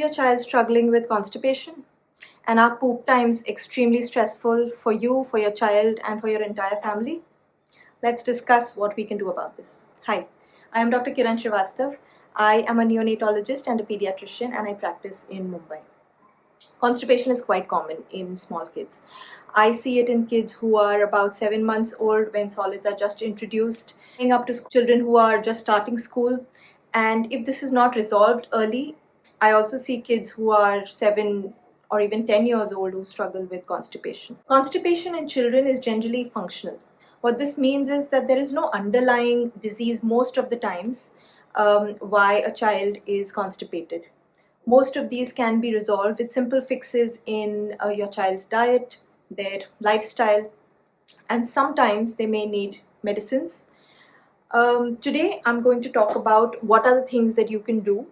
your child struggling with constipation? And are poop times extremely stressful for you, for your child, and for your entire family? Let's discuss what we can do about this. Hi, I am Dr. Kiran Srivastav. I am a neonatologist and a pediatrician, and I practice in Mumbai. Constipation is quite common in small kids. I see it in kids who are about 7 months old when solids are just introduced, up to children who are just starting school. And if this is not resolved early, I also see kids who are 7 or even 10 years old who struggle with constipation. Constipation in children is generally functional. What this means is that there is no underlying disease most of the times why a child is constipated. Most of these can be resolved with simple fixes in your child's diet, their lifestyle, and sometimes they may need medicines. Today, I'm going to talk about what are the things that you can do,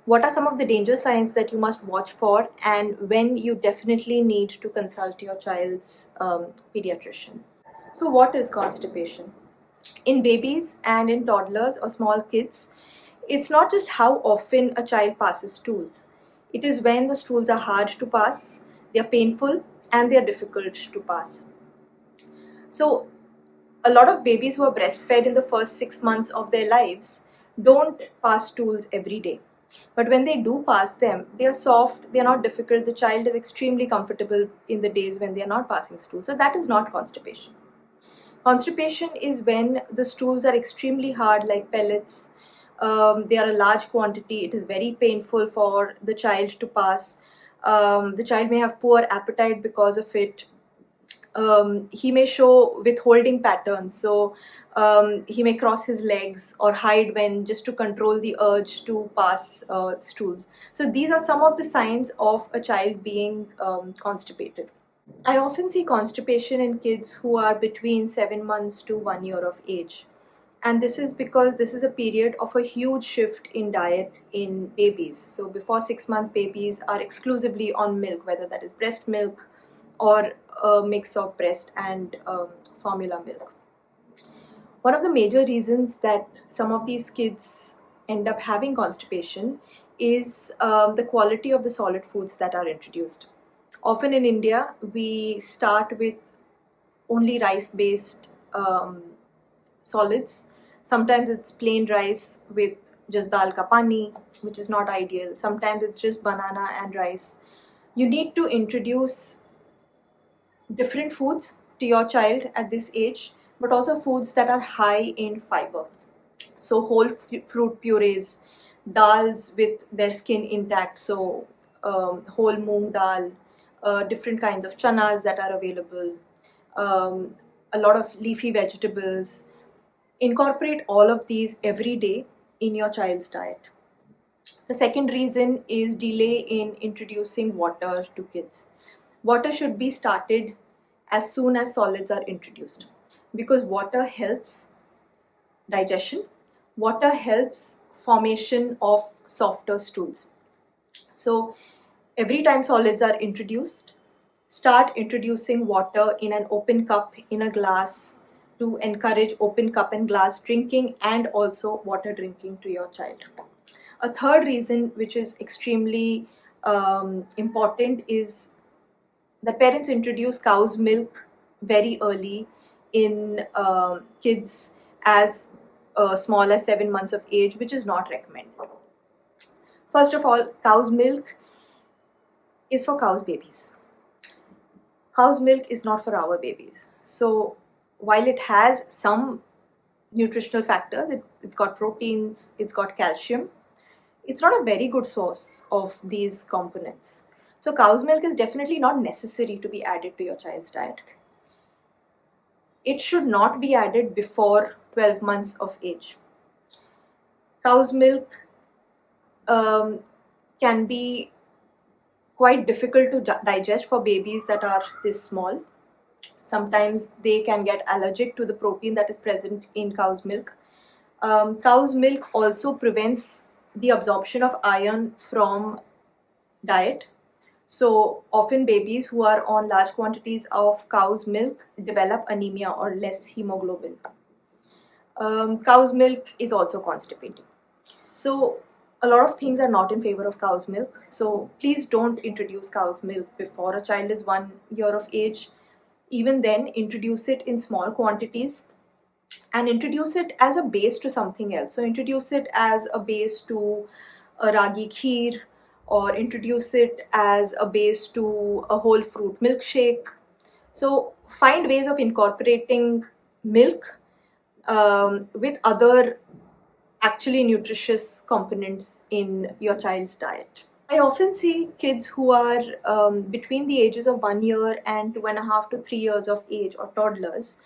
what are some of the danger signs that you must watch for, and when you definitely need to consult your child's pediatrician. So, what is constipation? In babies and in toddlers or small kids, it's not just how often a child passes stools. It is when the stools are hard to pass, they are painful, and they are difficult to pass. So, a lot of babies who are breastfed in the first 6 months of their lives don't pass stools every day. But when they do pass them, they are soft, they are not difficult. The child is extremely comfortable in the days when they are not passing stools. So, that is not constipation. Constipation is when the stools are extremely hard, like pellets. They are a large quantity. It is very painful for the child to pass. The child may have poor appetite because of it. He may show withholding patterns. So he may cross his legs or hide when just to control the urge to pass stools. So these are some of the signs of a child being constipated. I often see constipation in kids who are between 7 months to 1 year of age. And this is because this is a period of a huge shift in diet in babies. So before 6 months, babies are exclusively on milk, whether that is breast milk or a mix of breast and formula milk. One of the major reasons that some of these kids end up having constipation is the quality of the solid foods that are introduced. Often in India, we start with only rice-based solids. Sometimes it's plain rice with just dal ka pani, which is not ideal. Sometimes it's just banana and rice. You need to introduce different foods to your child at this age, but also foods that are high in fiber. So whole fruit purees, dals with their skin intact, so whole moong dal, different kinds of chanas that are available, a lot of leafy vegetables. Incorporate all of these every day in your child's diet. The second reason is delay in introducing water to kids. Water should be started as soon as solids are introduced because water helps digestion. Water helps formation of softer stools. So every time solids are introduced, start introducing water in an open cup, in a glass, to encourage open cup and glass drinking and also water drinking to your child. A third reason, which is extremely important, is that parents introduce cow's milk very early in kids as small as 7 months of age, which is not recommended. First of all, cow's milk is for cow's babies. Cow's milk is not for our babies. So while it has some nutritional factors, it's got proteins, it's got calcium, it's not a very good source of these components. So cow's milk is definitely not necessary to be added to your child's diet. It should not be added before 12 months of age. Cow's milk can be quite difficult to digest for babies that are this small. Sometimes they can get allergic to the protein that is present in cow's milk. Cow's milk also prevents the absorption of iron from diet. So often babies who are on large quantities of cow's milk develop anemia or less hemoglobin. Cow's milk is also constipating. So A lot of things are not in favor of cow's milk. So please don't introduce cow's milk before a child is 1 year of age. Even then, introduce it in small quantities and introduce it as a base to something else. So introduce it as a base to a ragi kheer, or introduce it as a base to a whole fruit milkshake. So find ways of incorporating milk with other actually nutritious components in your child's diet. I often see kids who are between the ages of 1 year and 2.5 to 3 years of age, or toddlers,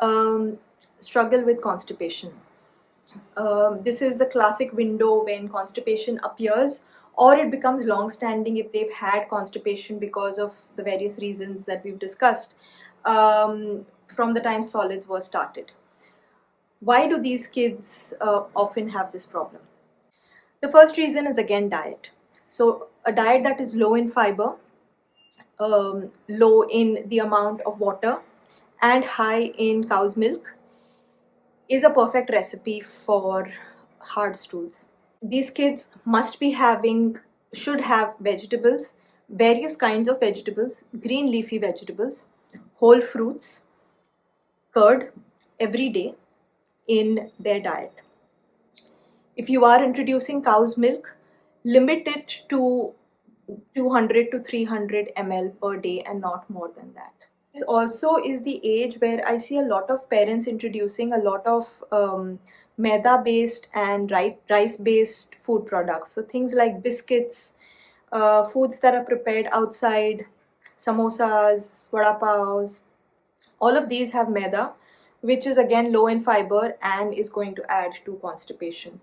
um, struggle with constipation. This is the classic window when constipation appears, or it becomes long standing if they've had constipation because of the various reasons that we've discussed from the time solids were started. Why do these kids often have this problem? The first reason is again diet. So, a diet that is low in fiber, low in the amount of water, and high in cow's milk is a perfect recipe for hard stools. These kids should have vegetables, various kinds of vegetables, green leafy vegetables, whole fruits, curd every day in their diet. If you are introducing cow's milk, limit it to 200 to 300 ml per day and not more than that. This also is the age where I see a lot of parents introducing a lot of maida based and rice based food products. So things like biscuits, foods that are prepared outside, samosas, vada pavs, all of these have maida, which is again low in fiber and is going to add to constipation.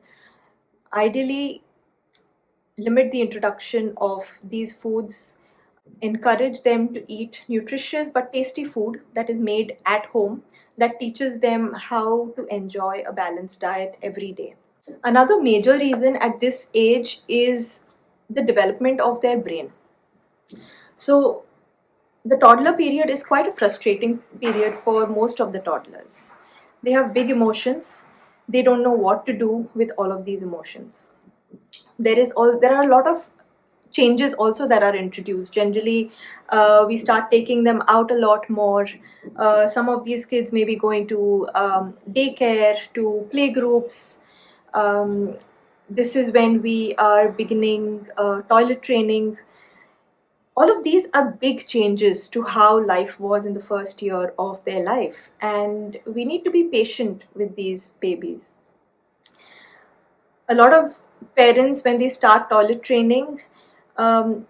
Ideally, limit the introduction of these foods. Encourage them to eat nutritious but tasty food that is made at home, that teaches them how to enjoy a balanced diet every day. Another major reason at this age is the development of their brain. So, the toddler period is quite a frustrating period for most of the toddlers. They have big emotions, they don't know what to do with all of these emotions. There are a lot of changes also that are introduced. Generally, we start taking them out a lot more. Some of these kids may be going to daycare, to play groups. Um, this is when we are beginning toilet training. All of these are big changes to how life was in the first year of their life, and we need to be patient with these babies. A lot of parents, when they start toilet training, um,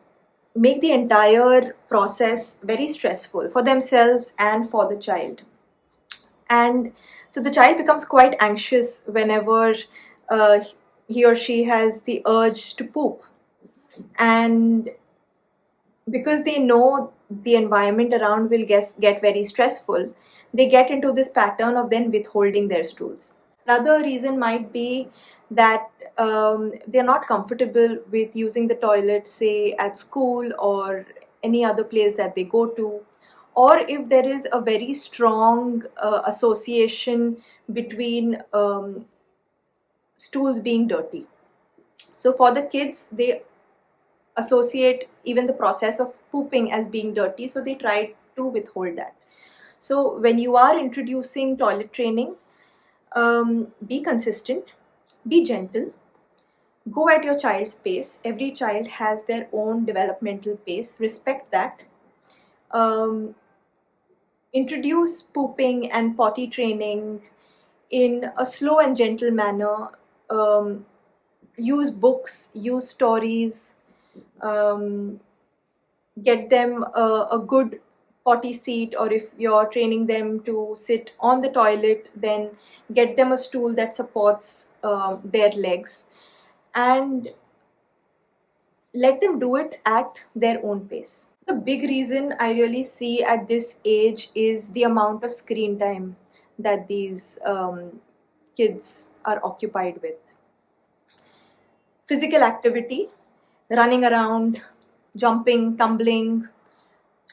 make the entire process very stressful for themselves and for the child. And so the child becomes quite anxious whenever uh, he or she has the urge to poop. And because they know the environment around will get very stressful, they get into this pattern of then withholding their stools. Another reason might be that they're not comfortable with using the toilet, say at school or any other place that they go to, or if there is a very strong association between stools being dirty. So for the kids, they associate even the process of pooping as being dirty, so they try to withhold that. So when you are introducing toilet training, be consistent, be gentle, go at your child's pace. Every child has their own developmental pace, respect that. Um, Introduce pooping and potty training in a slow and gentle manner. Use books, use stories, um, get them a good potty seat, or if you're training them to sit on the toilet, then get them a stool that supports their legs, and let them do it at their own pace. The big reason I really see at this age is the amount of screen time that these kids are occupied with. Physical activity, running around, jumping, tumbling,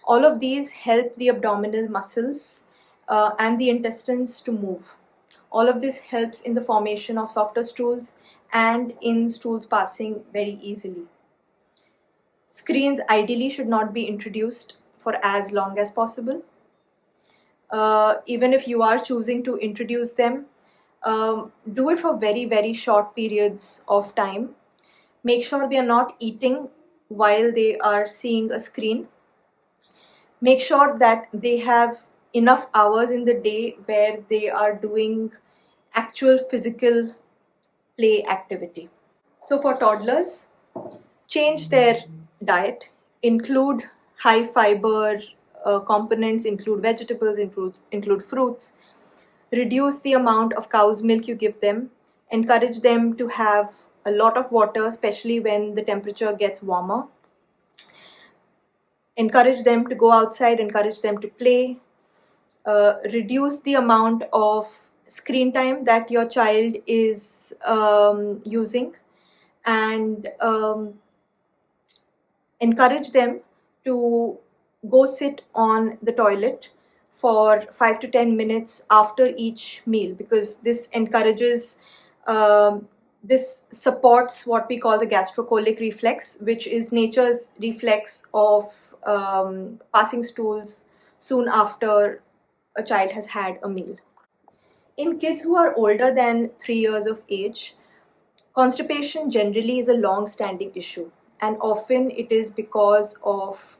all of these help the abdominal muscles and the intestines to move. All of this helps in the formation of softer stools and in stools passing very easily. Screens ideally should not be introduced for as long as possible. Even if you are choosing to introduce them, do it for very, very short periods of time. Make sure they are not eating while they are seeing a screen. Make sure that they have enough hours in the day where they are doing actual physical play activity. So for toddlers, change their diet, include high fiber components, include vegetables, include fruits, reduce the amount of cow's milk you give them, encourage them to have a lot of water, especially when the temperature gets warmer. Encourage them to go outside, encourage them to play, reduce the amount of screen time that your child is using, and encourage them to go sit on the toilet for 5 to 10 minutes after each meal, because this encourages this supports what we call the gastrocolic reflex, which is nature's reflex of passing stools soon after a child has had a meal. In kids who are older than 3 years of age, constipation generally is a long standing issue, and often it is because of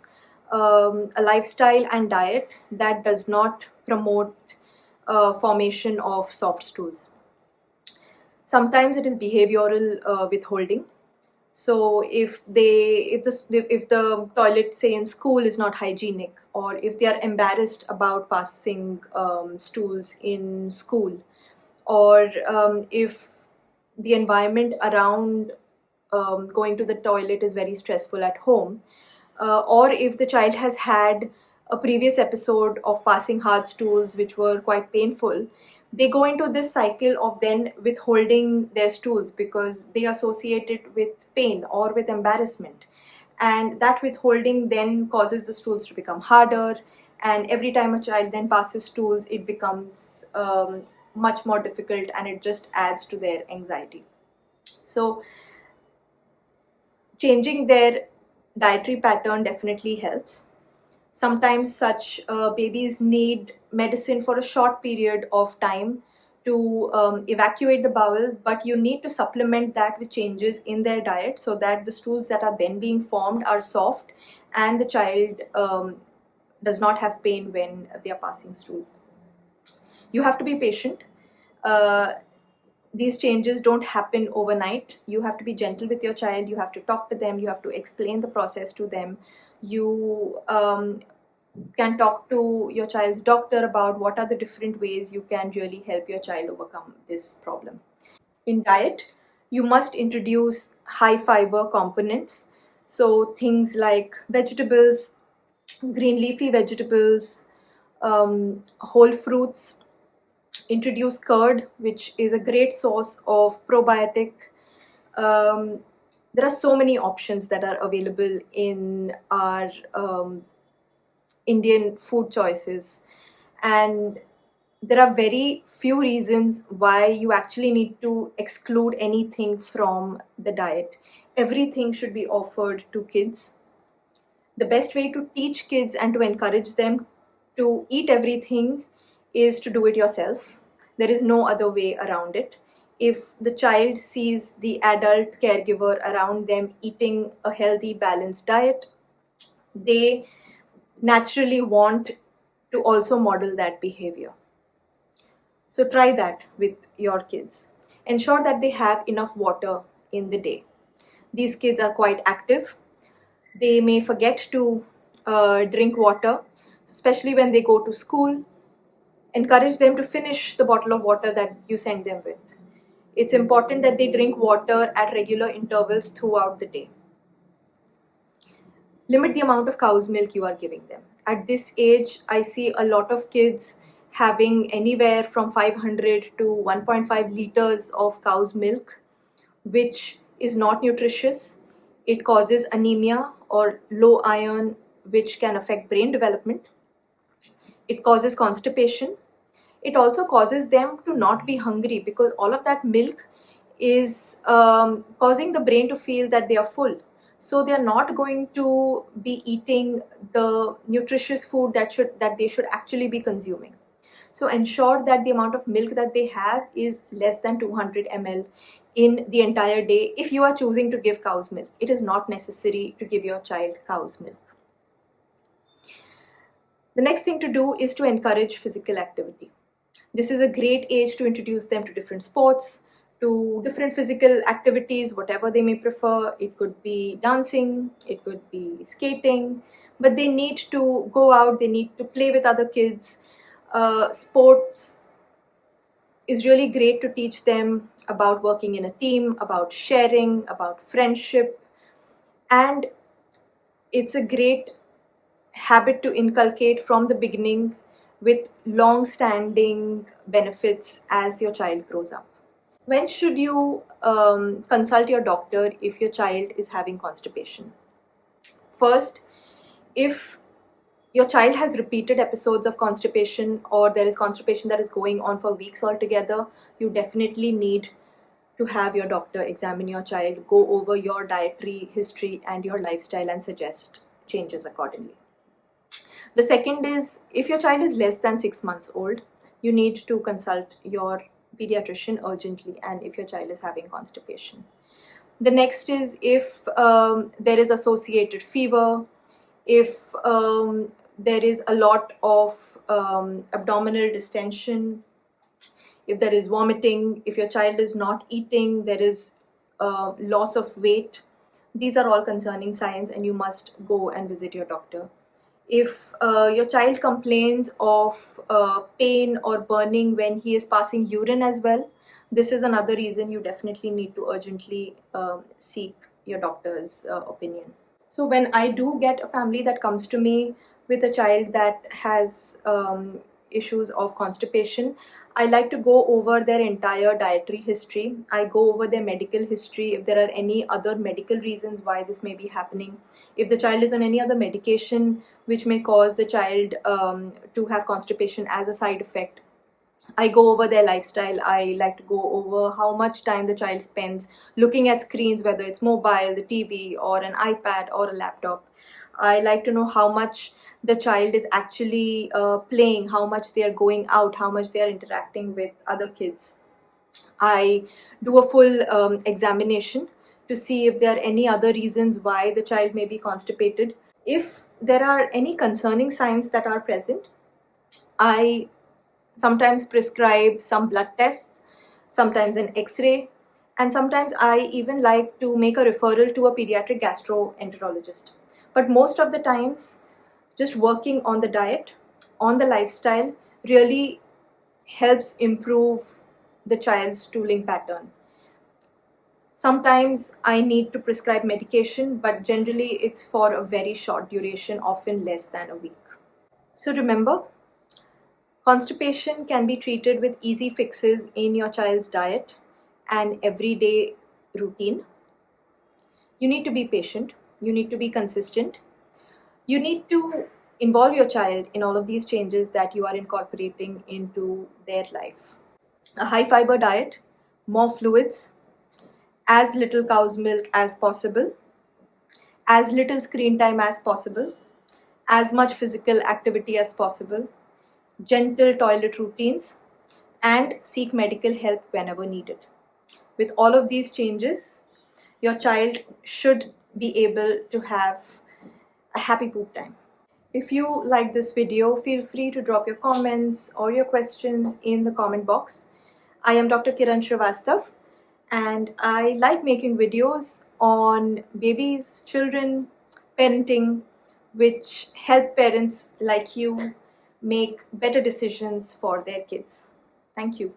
a lifestyle and diet that does not promote formation of soft stools. Sometimes it is behavioral withholding. So if the toilet, say in school, is not hygienic, or if they are embarrassed about passing stools in school, or if the environment around going to the toilet is very stressful at home, or if the child has had a previous episode of passing hard stools which were quite painful, they go into this cycle of then withholding their stools because they associate it with pain or with embarrassment. And that withholding then causes the stools to become harder. And every time a child then passes stools, it becomes much more difficult, and it just adds to their anxiety. So, changing their dietary pattern definitely helps. Sometimes such babies need medicine for a short period of time to evacuate the bowel, but you need to supplement that with changes in their diet so that the stools that are then being formed are soft and the child does not have pain when they are passing stools. You have to be patient. These changes don't happen overnight. You have to be gentle with your child. You have to talk to them. You have to explain the process to them. You can talk to your child's doctor about what are the different ways you can really help your child overcome this problem. In diet, you must introduce high fiber components. So things like vegetables, green leafy vegetables, whole fruits. Introduce curd, which is a great source of probiotic. There are so many options that are available in our Indian food choices, and there are very few reasons why you actually need to exclude anything from the diet. Everything should be offered to kids. The best way to teach kids and to encourage them to eat everything is to do it yourself. There is no other way around it. If the child sees the adult caregiver around them eating a healthy, balanced diet, they naturally want to also model that behavior. So try that with your kids. Ensure that they have enough water in the day. These kids are quite active. They may forget to drink water, especially when they go to school. Encourage them to finish the bottle of water that you send them with. It's important that they drink water at regular intervals throughout the day. Limit the amount of cow's milk you are giving them. At this age, I see a lot of kids having anywhere from 500 to 1.5 liters of cow's milk, which is not nutritious. It causes anemia or low iron, which can affect brain development. It causes constipation. It also causes them to not be hungry because all of that milk is causing the brain to feel that they are full. So they are not going to be eating the nutritious food that they should actually be consuming. So ensure that the amount of milk that they have is less than 200 ml in the entire day if you are choosing to give cow's milk. It is not necessary to give your child cow's milk. The next thing to do is to encourage physical activity. This is a great age to introduce them to different sports, to different physical activities, whatever they may prefer. It could be dancing, it could be skating, but they need to go out, they need to play with other kids. Sports is really great to teach them about working in a team, about sharing, about friendship, and it's a great habit to inculcate from the beginning with long-standing benefits as your child grows up. When should you consult your doctor if your child is having constipation? First, if your child has repeated episodes of constipation or there is constipation that is going on for weeks altogether, you definitely need to have your doctor examine your child, go over your dietary history and your lifestyle and suggest changes accordingly. The second is, if your child is less than 6 months old, you need to consult your pediatrician urgently, and if your child is having constipation. The next is if there is associated fever, if there is a lot of abdominal distension, if there is vomiting, if your child is not eating, there is loss of weight. These are all concerning signs and you must go and visit your doctor. If your child complains of pain or burning when he is passing urine as well, this is another reason you definitely need to urgently seek your doctor's opinion. So when I do get a family that comes to me with a child that has issues of constipation, I like to go over their entire dietary history. I go over their medical history, if there are any other medical reasons why this may be happening. If the child is on any other medication which may cause the child to have constipation as a side effect, I go over their lifestyle. I like to go over how much time the child spends looking at screens, whether it's mobile, the TV, or an iPad or a laptop. I like to know how much the child is actually playing, how much they are going out, how much they are interacting with other kids. I do a full examination to see if there are any other reasons why the child may be constipated. If there are any concerning signs that are present, I sometimes prescribe some blood tests, sometimes an x-ray, and sometimes I even like to make a referral to a pediatric gastroenterologist. But most of the times, just working on the diet, on the lifestyle, really helps improve the child's stooling pattern. Sometimes I need to prescribe medication, but generally it's for a very short duration, often less than a week. So remember, constipation can be treated with easy fixes in your child's diet and everyday routine. You need to be patient, you need to be consistent, you need to involve your child in all of these changes that you are incorporating into their life. A high fiber diet, more fluids, as little cow's milk as possible, as little screen time as possible, as much physical activity as possible, gentle toilet routines, and seek medical help whenever needed. With all of these changes, your child should be able to have a happy poop time. If you like this video, feel free to drop your comments or your questions in the comment box. I am Dr. Kiran Srivastav, and I like making videos on babies, children, parenting, which help parents like you make better decisions for their kids. Thank you.